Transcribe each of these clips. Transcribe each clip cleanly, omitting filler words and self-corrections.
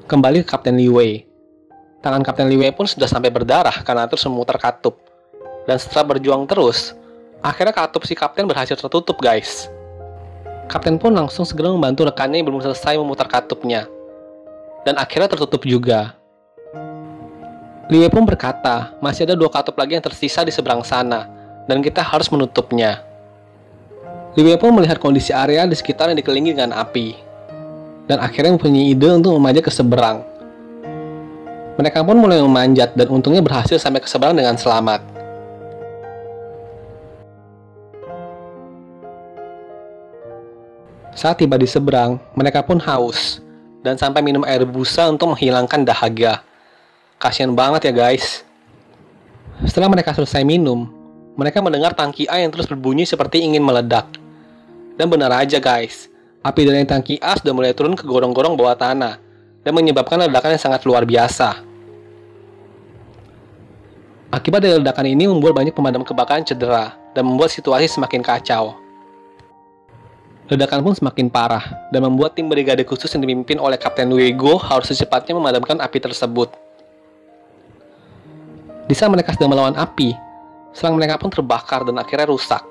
Kembali ke Kapten Li Wei. Tangan Kapten Li Wei pun sudah sampai berdarah karena terus memutar katup. Dan setelah berjuang terus, akhirnya katup si kapten berhasil tertutup, guys. Kapten pun langsung segera membantu rekannya yang belum selesai memutar katupnya. Dan akhirnya tertutup juga. Li Wei pun berkata, masih ada 2 katup lagi yang tersisa di seberang sana, dan kita harus menutupnya. Li Wei pun melihat kondisi area di sekitar yang dikelilingi dengan api. Dan akhirnya mempunyai ide untuk memanjat ke seberang. Mereka pun mulai memanjat dan untungnya berhasil sampai ke seberang dengan selamat. Saat tiba di seberang, mereka pun haus dan sampai minum air busa untuk menghilangkan dahaga. Kasian banget ya guys. Setelah mereka selesai minum, mereka mendengar tangki A yang terus berbunyi seperti ingin meledak. Dan benar aja guys, api dari tangki A sudah mulai turun ke gorong-gorong bawah tanah dan menyebabkan ledakan yang sangat luar biasa. Akibat dari ledakan ini membuat banyak pemadam kebakaran cedera dan membuat situasi semakin kacau. Ledakan pun semakin parah dan membuat tim brigade khusus yang dipimpin oleh Kapten Luego harus secepatnya memadamkan api tersebut. Di saat mereka sedang melawan api, selang mereka pun terbakar dan akhirnya rusak.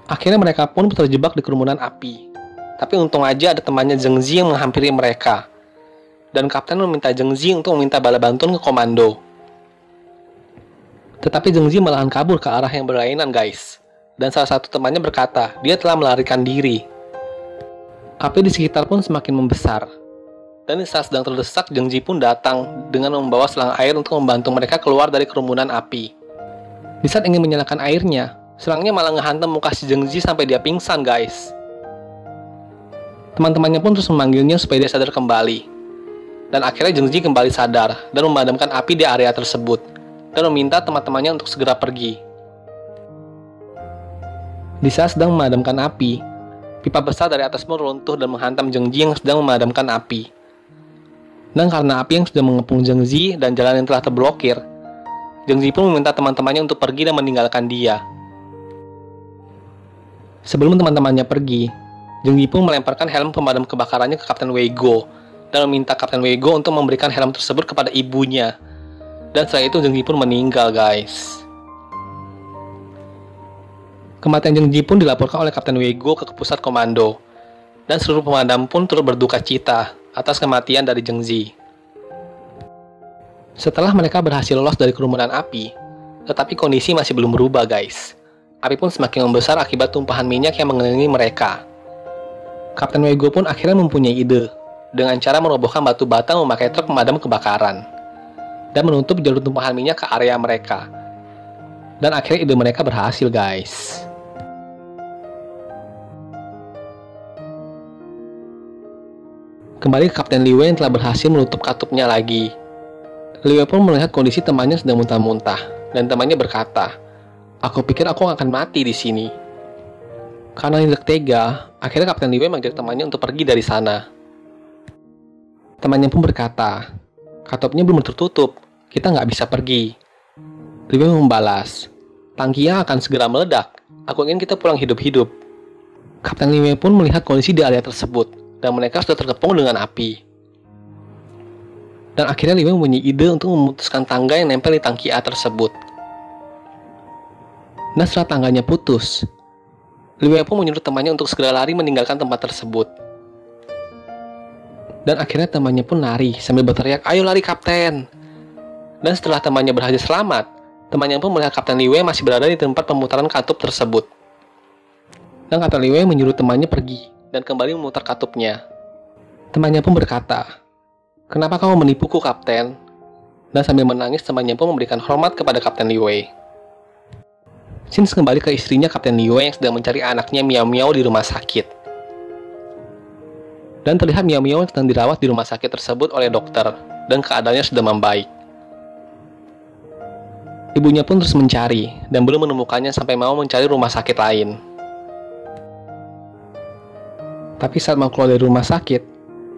Akhirnya mereka pun terjebak di kerumunan api. Tapi untung aja ada temannya Zheng Zi yang menghampiri mereka. Dan Kapten meminta Zheng Zi untuk meminta bala bantuan ke komando. Tetapi Zheng Zi malahan kabur ke arah yang berlainan guys. Dan salah satu temannya berkata, dia telah melarikan diri. Api di sekitar pun semakin membesar. Dan saat sedang terdesak, Zheng Zi pun datang dengan membawa selang air untuk membantu mereka keluar dari kerumunan api. Di saat ingin menyalakan airnya, selangnya malah ngehantam muka si Zheng Zi sampai dia pingsan guys. Teman-temannya pun terus memanggilnya supaya dia sadar kembali. Dan akhirnya Zheng Zi kembali sadar dan memadamkan api di area tersebut. Dan meminta teman-temannya untuk segera pergi. Di saat sedang memadamkan api, pipa besar dari atas pun runtuh dan menghantam Zheng Zi yang sedang memadamkan api. Dan karena api yang sudah mengepung Zheng Zi dan jalan yang telah terblokir, Zheng Zi pun meminta teman-temannya untuk pergi dan meninggalkan dia. Sebelum teman-temannya pergi, Zheng Zi pun melemparkan helm pemadam kebakarannya ke Kapten Weigo dan meminta Kapten Weigo untuk memberikan helm tersebut kepada ibunya. Dan setelah itu Zheng Zi pun meninggal guys. Kematian Zheng Zi pun dilaporkan oleh Kapten Weigo ke pusat komando, dan seluruh pemadam pun turut berduka cita atas kematian dari Zheng Zi. Setelah mereka berhasil lolos dari kerumunan api, tetapi kondisi masih belum berubah guys. Api pun semakin membesar akibat tumpahan minyak yang mengelilingi mereka. Kapten Weigo pun akhirnya mempunyai ide, dengan cara merobohkan batu bata memakai truk pemadam kebakaran, dan menutup jalur tumpahan minyak ke area mereka. Dan akhirnya ide mereka berhasil guys. Kembali ke Kapten Li Wei yang telah berhasil menutup katupnya lagi. Li Wei pun melihat kondisi temannya sedang muntah-muntah, dan temannya berkata, "Aku pikir aku akan mati di sini." Karena tidak tega, akhirnya Kapten Li Wei mengajak temannya untuk pergi dari sana. Temannya pun berkata, "Katupnya belum tertutup, kita nggak bisa pergi." Li Wei membalas, "Tangkinya akan segera meledak. Aku ingin kita pulang hidup-hidup." Kapten Li Wei pun melihat kondisi di area tersebut, dan mereka sudah terkepung dengan api. Dan akhirnya Li Wei mempunyai ide untuk memutuskan tangga yang nempel di tangki A tersebut. Dan setelah tangganya putus, Li Wei pun menyuruh temannya untuk segera lari meninggalkan tempat tersebut. Dan akhirnya temannya pun lari sambil berteriak, "Ayo lari kapten!" Dan setelah temannya berhasil selamat, temannya pun melihat Kapten Li Wei masih berada di tempat pemutaran katup tersebut. Dan Kapten Li Wei menyuruh temannya pergi dan kembali memutar katupnya. Temannya pun berkata, "Kenapa kamu menipuku, Kapten?" Dan sambil menangis, temannya pun memberikan hormat kepada Kapten Li Wei. Sins kembali ke istrinya Kapten Li Wei yang sedang mencari anaknya Miao Miao di rumah sakit. Dan terlihat Miao Miao sedang dirawat di rumah sakit tersebut oleh dokter, dan keadaannya sudah membaik. Ibunya pun terus mencari, dan belum menemukannya sampai mau mencari rumah sakit lain. Tapi saat mau keluar dari rumah sakit,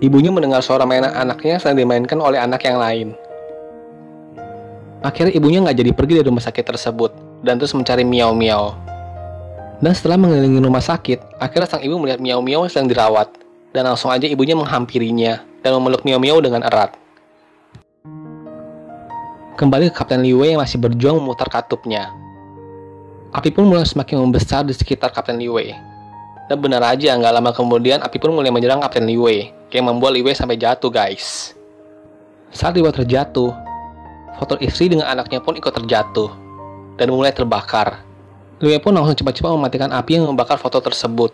ibunya mendengar suara mainan anaknya sedang dimainkan oleh anak yang lain. Akhirnya ibunya nggak jadi pergi dari rumah sakit tersebut, dan terus mencari Miao Miao. Dan setelah mengelilingi rumah sakit, akhirnya sang ibu melihat Miao Miao yang sedang dirawat, dan langsung aja ibunya menghampirinya dan memeluk Miao dengan erat. Kembali ke Kapten Li Wei yang masih berjuang memutar katupnya. Api pun mulai semakin membesar di sekitar Kapten Li Wei. Dan benar aja, nggak lama kemudian api pun mulai menyerang Kapten Li Wei, yang membuat Li Wei sampai jatuh guys. Saat Li Wei terjatuh, foto istri dengan anaknya pun ikut terjatuh dan mulai terbakar. Li Wei pun langsung cepat-cepat mematikan api yang membakar foto tersebut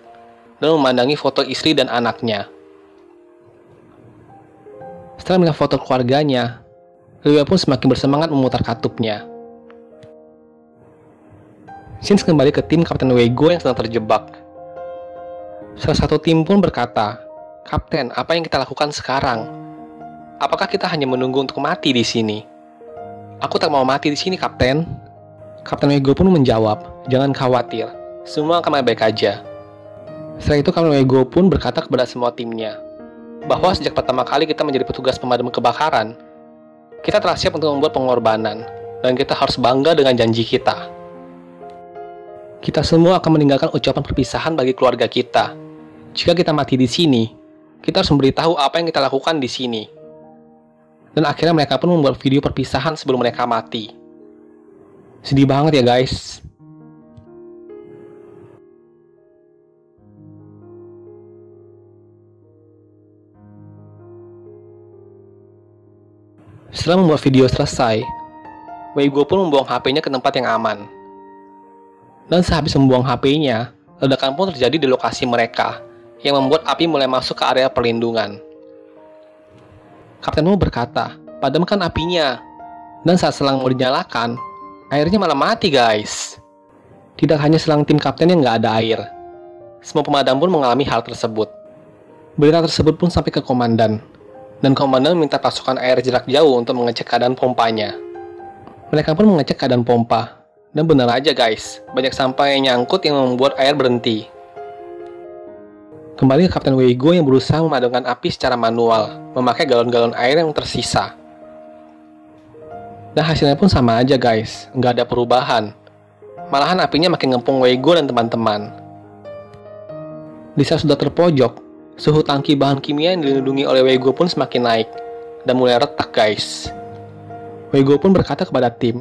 dan memandangi foto istri dan anaknya. Setelah melihat foto keluarganya, Li Wei pun semakin bersemangat memutar katupnya. Sins kembali ke tim Kapten Wei Guo yang sedang terjebak. Salah satu tim pun berkata, "Kapten, apa yang kita lakukan sekarang? Apakah kita hanya menunggu untuk mati di sini?" "Aku tak mau mati di sini, Kapten." Kapten Wei Guo pun menjawab, "Jangan khawatir, semua akan baik-baik aja." Setelah itu Kapten Wei Guo pun berkata kepada semua timnya, bahwa sejak pertama kali kita menjadi petugas pemadam kebakaran, kita telah siap untuk membuat pengorbanan, dan kita harus bangga dengan janji kita. Kita semua akan meninggalkan ucapan perpisahan bagi keluarga kita. Jika kita mati di sini, kita harus memberitahu apa yang kita lakukan di sini. Dan akhirnya mereka pun membuat video perpisahan sebelum mereka mati. Sedih banget ya guys. Setelah membuat video selesai, Wei Guo pun membuang HP-nya ke tempat yang aman. Dan sehabis membuang HP-nya, ledakan pun terjadi di lokasi mereka, yang membuat api mulai masuk ke area perlindungan. Kapten Wu berkata, "Padamkan apinya." Dan saat selang mau dinyalakan, airnya malah mati guys. Tidak hanya selang tim kapten yang nggak ada air, semua pemadam pun mengalami hal tersebut. Berita tersebut pun sampai ke komandan, dan komandan minta pasukan air jarak jauh untuk mengecek keadaan pompanya. Mereka pun mengecek keadaan pompa, dan benar aja guys, banyak sampah yang nyangkut yang membuat air berhenti. Kembali ke Kapten Wei Guo yang berusaha memadamkan api secara manual, memakai galon-galon air yang tersisa. Dan hasilnya pun sama aja guys, nggak ada perubahan. Malahan apinya makin ngepung Wei Guo dan teman-teman. Di saat sudah terpojok, suhu tangki bahan kimia yang dilindungi oleh Wei Guo pun semakin naik, dan mulai retak guys. Wei Guo pun berkata kepada tim,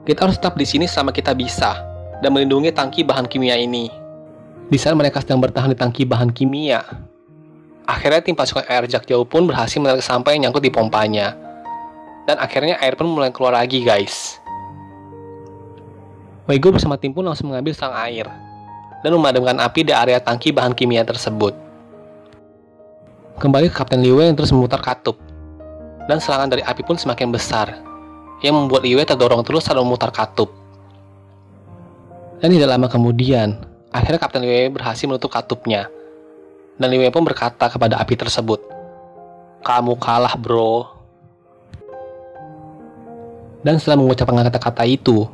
"Kita harus tetap di sini selama kita bisa, dan melindungi tangki bahan kimia ini." Di saat mereka sedang bertahan di tangki bahan kimia, akhirnya tim pasukan air jarak jauh pun berhasil menarik sampah yang nyangkut di pompanya. Dan akhirnya air pun mulai keluar lagi guys. Wei Guo bersama tim pun langsung mengambil selang air, dan memadamkan api di area tangki bahan kimia tersebut. Kembali ke Kapten Li Wei yang terus memutar katup, dan serangan dari api pun semakin besar, yang membuat Li Wei terdorong terus saat memutar katup. Dan tidak lama kemudian, akhirnya Kapten Li Wei berhasil menutup katupnya, dan Li Wei pun berkata kepada api tersebut, "Kamu kalah bro." Dan setelah mengucapkan kata-kata itu,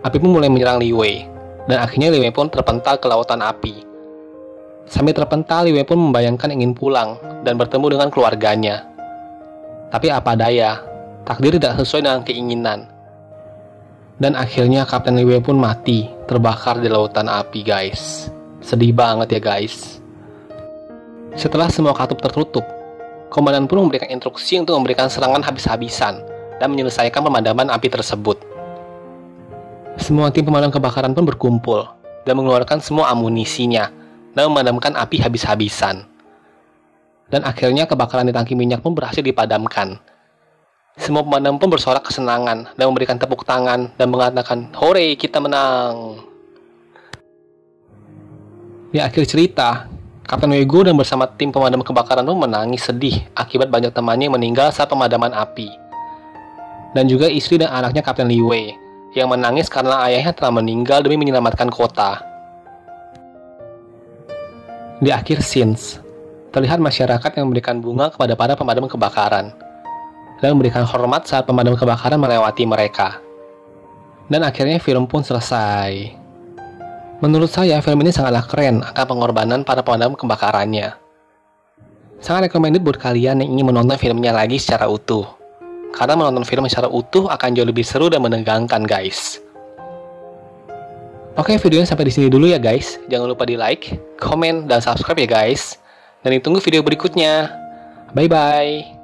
api pun mulai menyerang Li Wei, dan akhirnya Li Wei pun terpental ke lautan api. Sambil terpental, Li Wei pun membayangkan ingin pulang dan bertemu dengan keluarganya. Tapi apa daya, takdir tidak sesuai dengan keinginan. Dan akhirnya Kapten Li Wei pun mati, terbakar di lautan api guys. Sedih banget ya guys. Setelah semua katup tertutup, komandan pun memberikan instruksi untuk memberikan serangan habis-habisan dan menyelesaikan pemadaman api tersebut. Semua tim pemadam kebakaran pun berkumpul dan mengeluarkan semua amunisinya dan memadamkan api habis-habisan. Dan akhirnya kebakaran di tangki minyak pun berhasil dipadamkan. Semua pemadam pun bersorak kesenangan dan memberikan tepuk tangan dan mengatakan, "Hore, kita menang." Di akhir cerita, Kapten Wei Guo dan bersama tim pemadam kebakaran pun menangis sedih akibat banyak temannya yang meninggal saat pemadaman api. Dan juga istri dan anaknya Kapten Li Wei yang menangis karena ayahnya telah meninggal demi menyelamatkan kota. Di akhir scenes, terlihat masyarakat yang memberikan bunga kepada para pemadam kebakaran dan memberikan hormat saat pemadam kebakaran melewati mereka. Dan akhirnya film pun selesai. Menurut saya, film ini sangatlah keren akan pengorbanan para pemadam kebakarannya. Sangat recommended buat kalian yang ingin menonton filmnya lagi secara utuh. Karena menonton film secara utuh akan jauh lebih seru dan menegangkan guys. Oke, videonya sampai di sini dulu ya guys. Jangan lupa di like, komen, dan subscribe ya guys. Dan ditunggu video berikutnya. Bye-bye.